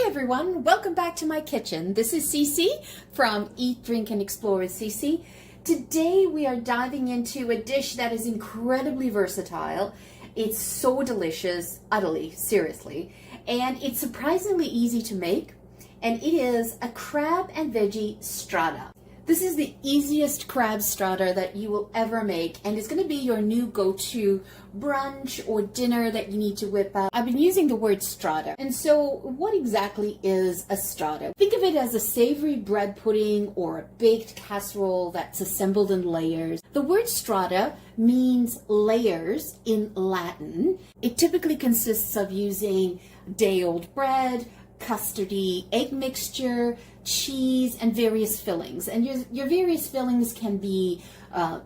everyone, welcome back to my kitchen. This is Cece from Eat, Drink, and Explore with Cece. Today we are diving into a dish that is incredibly versatile. It's so delicious, utterly, seriously, and it's surprisingly easy to make, and it is a crab and veggie strata. This is the easiest crab strata that you will ever make, and it's going to be your new go-to brunch or dinner that you need to whip up. I've been using the word strata. And so what exactly is a strata? Think of it as a savory bread pudding or a baked casserole that's assembled in layers. The word strata means layers in Latin. It typically consists of using day-old bread, custardy egg mixture, cheese, and various fillings. And your various fillings can be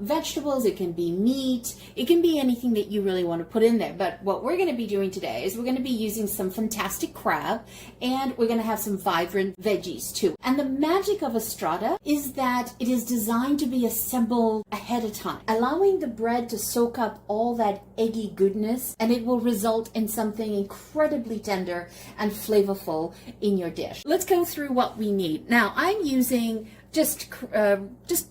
vegetables, it can be meat, it can be anything that you really want to put in there. But what we're going to be doing today is we're going to be using some fantastic crab, and we're going to have some vibrant veggies too. And the magic of a strata is that it is designed to be assembled ahead of time, allowing the bread to soak up all that eggy goodness, and it will result in something incredibly tender and flavorful in your dish. Let's go through what we need. Now, I'm using just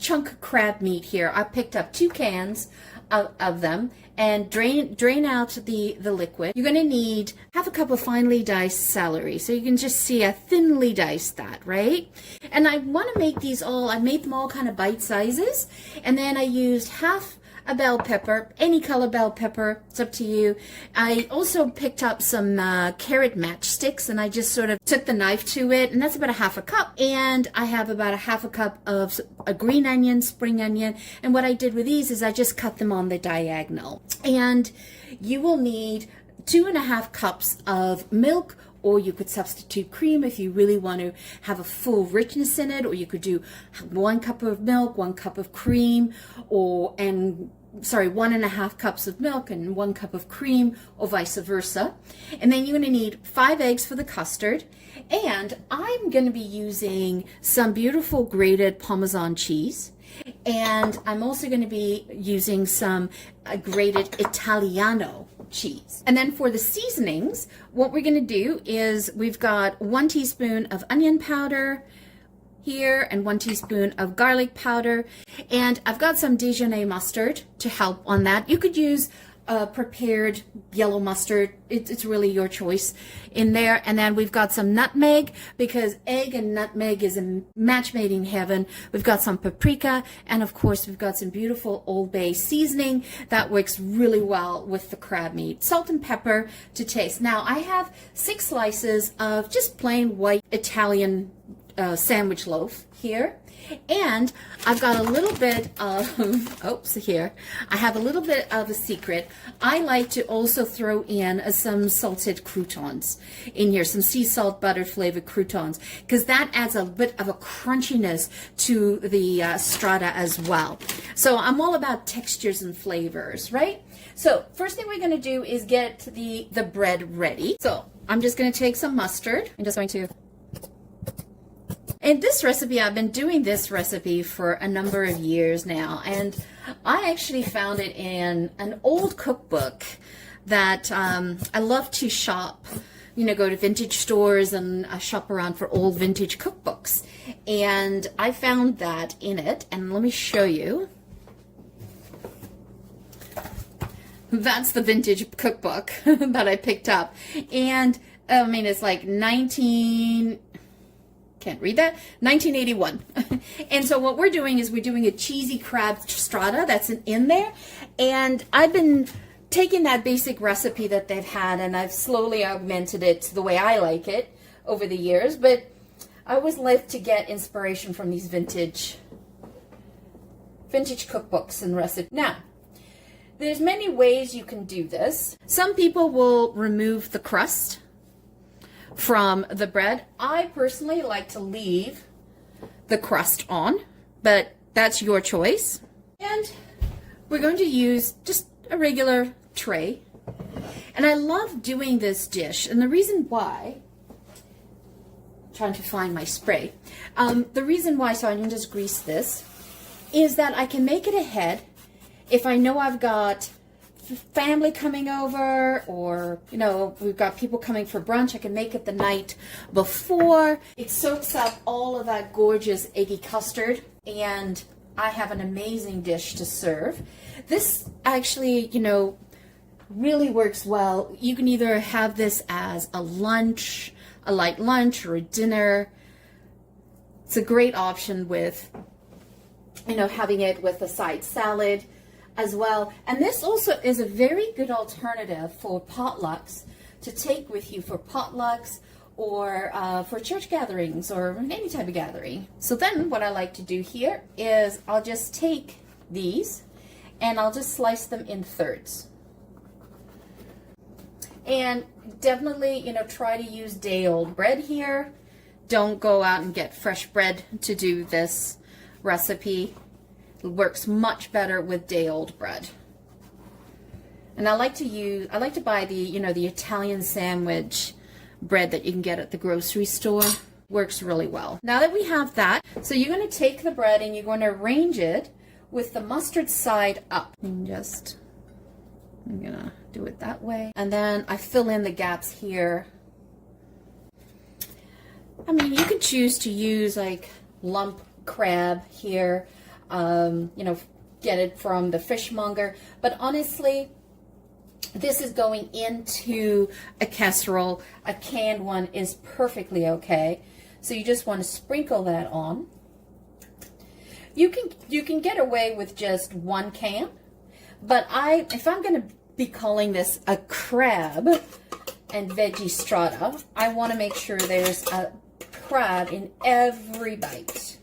chunk crab meat here. I picked up 2 cans of them and drain out the liquid. You're going to need half a cup of finely diced celery. So you can just see I thinly diced that, right? And I want to make these all, I made them all kind of bite sizes. And then I used half a bell pepper, any color bell pepper, it's up to you. I also picked up some carrot matchsticks, and I just sort of took the knife to it, and that's about a half a cup. And I have about a half a cup of a green onion, spring onion, and what I did with these is I just cut them on the diagonal. And you will need 2.5 cups of milk, or you could substitute cream if you really want to have a full richness in it, or you could do 1 cup of milk, 1 cup of cream, 1.5 cups of milk and 1 cup of cream, or vice versa. And then you're going to need 5 eggs for the custard. And I'm going to be using some beautiful grated Parmesan cheese. And I'm also going to be using some grated Italiano cheese. And then for the seasonings, what we're going to do is we've got 1 teaspoon of onion powder here and 1 teaspoon of garlic powder, and I've got some Dijonnaise mustard to help on that. You could use prepared yellow mustard. It's really your choice in there. And then we've got some nutmeg, because egg and nutmeg is a match made in heaven. We've got some paprika, and of course we've got some beautiful Old Bay seasoning that works really well with the crab meat. Salt and pepper to taste. Now I have 6 slices of just plain white Italian sandwich loaf here, and I've got a little bit of here I have a little bit of a secret. I like to also throw in some salted croutons in here, some sea salt buttered flavored croutons, because that adds a bit of a crunchiness to the strata as well. So I'm all about textures and flavors, right? So first thing we're going to do is get the bread ready. So I'm just going to take some mustard. I'm just going to, and this recipe, I've been doing this recipe for a number of years now, and I actually found it in an old cookbook that I love to shop, go to vintage stores and shop around for old vintage cookbooks. And I found that in it, and let me show you. That's the vintage cookbook that I picked up. And I mean, it's like 1981. And so what we're doing is we're doing a cheesy crab strata that's in there. And I've been taking that basic recipe that they've had, and I've slowly augmented it to the way I like it over the years. But I always like to get inspiration from these vintage cookbooks and recipes. Now, there's many ways you can do this. Some people will remove the crust from the bread. I personally like to leave the crust on, but that's your choice. And we're going to use just a regular tray. And I love doing this dish, and the reason why, trying to find my spray, the reason why, so I can just grease this, is that I can make it ahead if I know I've got family coming over, or, you know, we've got people coming for brunch, I can make it the night before. It soaks up all of that gorgeous eggy custard, and I have an amazing dish to serve. This actually, you know, really works well. You can either have this as a lunch, a light lunch, or a dinner. It's a great option with, you know, having it with a side salad as well. And this also is a very good alternative for potlucks, to take with you for potlucks or for church gatherings or any type of gathering. So then what I like to do here is I'll just take these and I'll just slice them in thirds. And definitely, you know, try to use day-old bread here. Don't go out and get fresh bread to do this recipe. It works much better with day-old bread. And I like to buy the, you know, the Italian sandwich bread that you can get at the grocery store. Works really well. Now that we have that, so you're going to take the bread and you're going to arrange it with the mustard side up. And I'm going to do it that way. And then I fill in the gaps here. I mean, you could choose to use like lump crab here. You know, get it from the fishmonger, but honestly, this is going into a casserole. A canned one is perfectly okay. So you just want to sprinkle that on. You can get away with just one can, but if I'm going to be calling this a crab and veggie strata, I want to make sure there's a crab in every bite.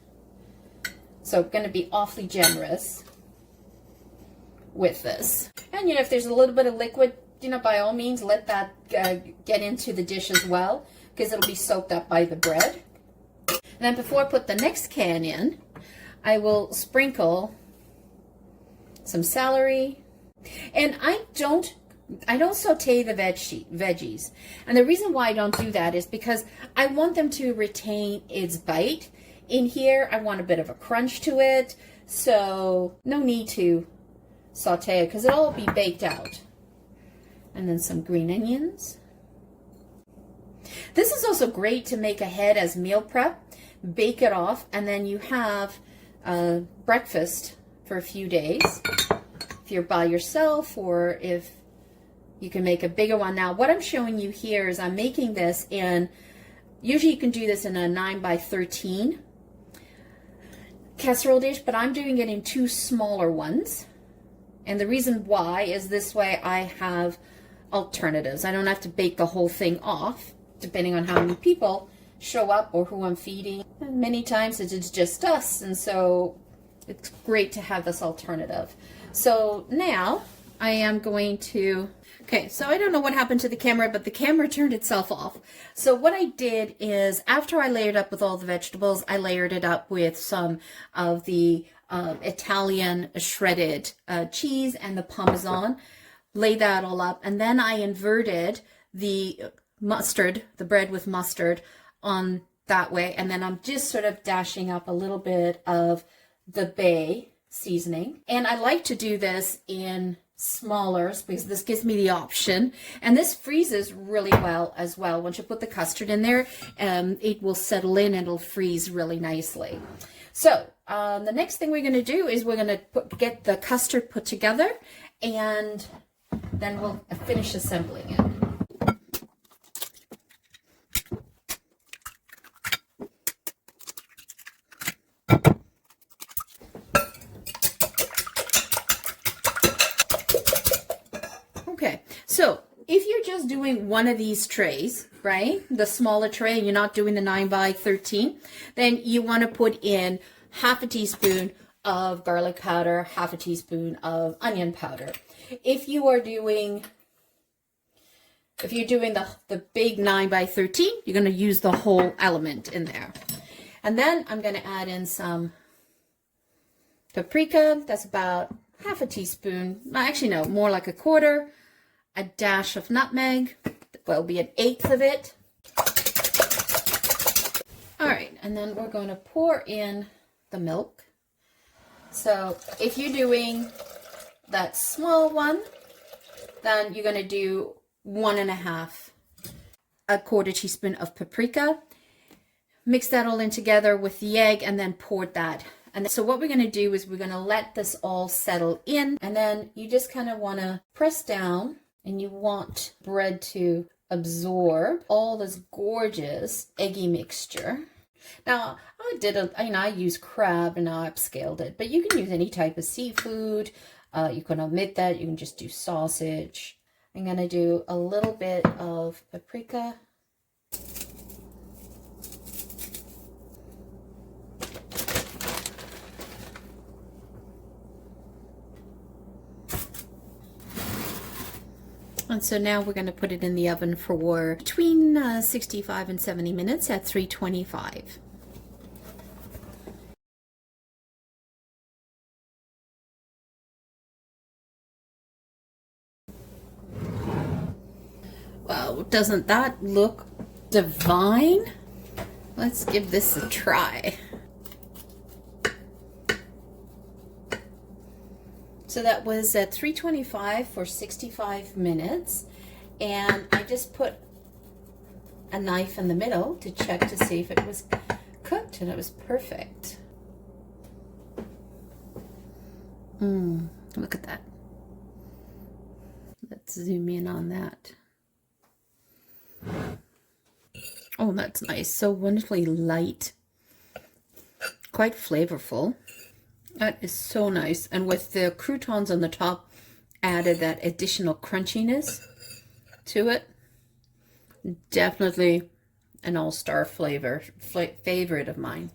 So I'm going to be awfully generous with this. And, you know, if there's a little bit of liquid, you know, by all means, let that get into the dish as well, because it'll be soaked up by the bread. And then before I put the next can in, I will sprinkle some celery. And I don't saute the veggies. And the reason why I don't do that is because I want them to retain its bite. In here, I want a bit of a crunch to it, so no need to saute it because it'll all be baked out. And then some green onions. This is also great to make ahead as meal prep. Bake it off, and then you have breakfast for a few days. If you're by yourself, or if you can make a bigger one. Now, what I'm showing you here is I'm making this in, usually you can do this in a 9x13 casserole dish, but I'm doing it in 2 smaller ones. And the reason why is this way I have alternatives. I don't have to bake the whole thing off, depending on how many people show up or who I'm feeding. And many times it's just us, and so it's great to have this alternative. So now I am going to, okay, so I don't know what happened to the camera, but the camera turned itself off. So what I did is, after I layered up with all the vegetables, I layered it up with some of the Italian shredded cheese and the Parmesan. Lay that all up, and then I inverted the mustard, the bread with mustard, on that way, and then I'm just sort of dashing up a little bit of the bay seasoning. And I like to do this in smallers because this gives me the option, and this freezes really well as well. Once you put the custard in there, it will settle in and it'll freeze really nicely. So the next thing we're going to do is we're going to get the custard put together, and then we'll finish assembling it. Okay, so if you're just doing one of these trays, right, the smaller tray, and you're not doing the 9x13, then you want to put in half a teaspoon of garlic powder, half a teaspoon of onion powder. If you're doing the big 9x13, you're going to use the whole element in there. And then I'm going to add in some paprika. That's about half a teaspoon. Actually, no, more like a quarter. A dash of nutmeg. Will be 1/8 of it. All right, and then we're going to pour in the milk. So if you're doing that small one, Then you're going to do 1.5 a quarter teaspoon of paprika. Mix that all in together with the egg and then pour that. And so what we're going to do is we're going to let this all settle in, and then you just kind of want to press down, and you want bread to absorb all this gorgeous eggy mixture. Now I use crab and I upscaled it, but you can use any type of seafood. You can omit that. You can just do sausage. I'm going to do a little bit of paprika. And so now we're going to put it in the oven for between 65 and 70 minutes at 325. Wow, doesn't that look divine? Let's give this a try. So that was at 325 for 65 minutes, and I just put a knife in the middle to check to see if it was cooked, and it was perfect. Look at that. Let's zoom in on that. Oh, that's nice. So wonderfully light, quite flavorful. That is so nice. And with the croutons on the top, added that additional crunchiness to it. Definitely an all-star favorite of mine.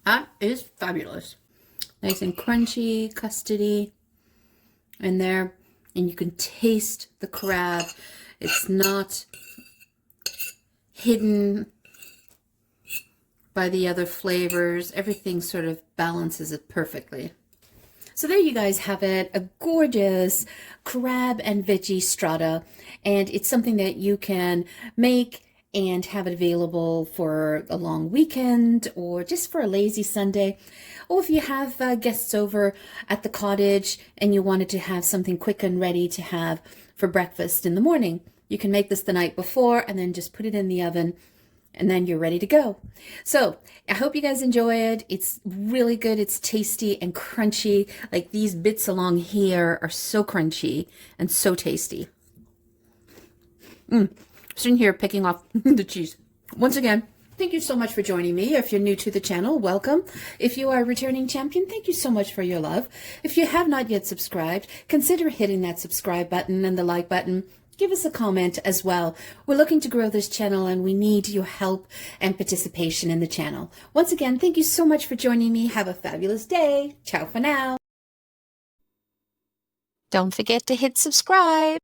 That is fabulous. Nice and crunchy, custardy in there. And you can taste the crab. It's not hidden by the other flavors. Everything sort of balances it perfectly. So there you guys have it, a gorgeous crab and veggie strata, and it's something that you can make and have it available for a long weekend or just for a lazy Sunday. Or if you have guests over at the cottage and you wanted to have something quick and ready to have for breakfast in the morning, you can make this the night before and then just put it in the oven, and then you're ready to go. So I hope you guys enjoy it. It's really good. It's tasty and crunchy. Like these bits along here are so crunchy and so tasty. Sitting here picking off the cheese. Once again, thank you so much for joining me. If you're new to the channel, welcome. If you are a returning champion, thank you so much for your love. If you have not yet subscribed, consider hitting that subscribe button and the like button. Give us a comment as well. We're looking to grow this channel and we need your help and participation in the channel. Once again, thank you so much for joining me. Have a fabulous day. Ciao for now. Don't forget to hit subscribe.